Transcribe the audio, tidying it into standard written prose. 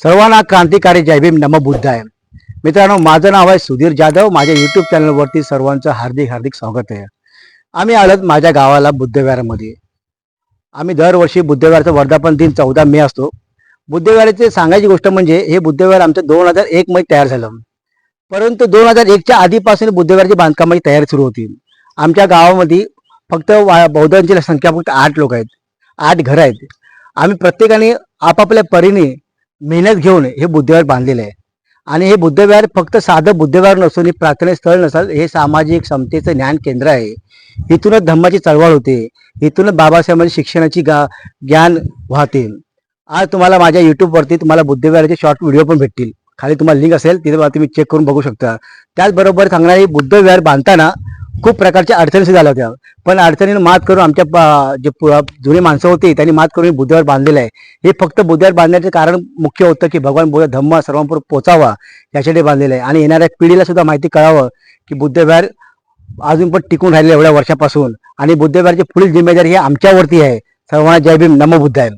सर्वांना क्रांतिकारी जय भीम नमो बुद्धाय. मित्रांनो, माझं नाव आहे सुधीर जाधव. माझ्या यूट्यूब चॅनलवरती सर्वांचं हार्दिक हार्दिक स्वागत आहे. आम्ही आलोत माझ्या गावाला बुद्धविहारामध्ये. आम्ही दरवर्षी बुद्धविहाराचा वर्धापन दिन 14 मे असतो. बुद्धविहाराची सांगायची गोष्ट म्हणजे हे बुद्धविहार आमचं 2001 मध्ये तयार झालं. परंतु 2001च्या आधीपासून बुद्धविहाराची बांधकामाची तयारी सुरू होती. आमच्या गावामध्ये फक्त बौद्धांची संख्या फक्त 8 लोक आहेत, 8 घरं आहेत. आम्ही प्रत्येकाने आपापल्या परीने मेहनत घेऊन हे बुद्धविहार बांधलेलं आहे. आणि हे बुद्धविहार फक्त साधं बुद्धविहार नसून हे प्रार्थना स्थळ नसाल, हे सामाजिक समतेचं ज्ञान केंद्र आहे. इथूनच धम्माची चळवळ होते, इथूनच बाबासाहेबांची शिक्षणाची ज्ञान वाहते. आज तुम्हाला माझ्या यूट्यूबवरती तुम्हाला बुद्धविहाराचे शॉर्ट व्हिडिओ पण भेटतील. खाली तुम्हाला लिंक असेल, तिथे तुम्ही चेक करून बघू शकता. त्याचबरोबर सांगणारे बुद्धविहार बांधताना खूप प्रकारच्या अडचणी झाल्या होत्या, पण अडचणींना मात करून आमच्या जे जुने माणसं होती त्यांनी मात करून बुद्धविहार बांधलेलं आहे. हे फक्त बुद्धविहार बांधण्याचे कारण मुख्य होतं की भगवान बुद्ध धम्म सर्वांपूर्वी पोचावा यासाठी बांधलेलं आहे. आणि येणाऱ्या पिढीला सुद्धा माहिती कळावं की बुद्धविहार अजून पण टिकून राहिले एवढ्या वर्षापासून. आणि बुद्धविहाराची पुढील जिम्मेदारी ही आमच्यावरती आहे. सर्वांना जय भीम नमो बुद्धाय.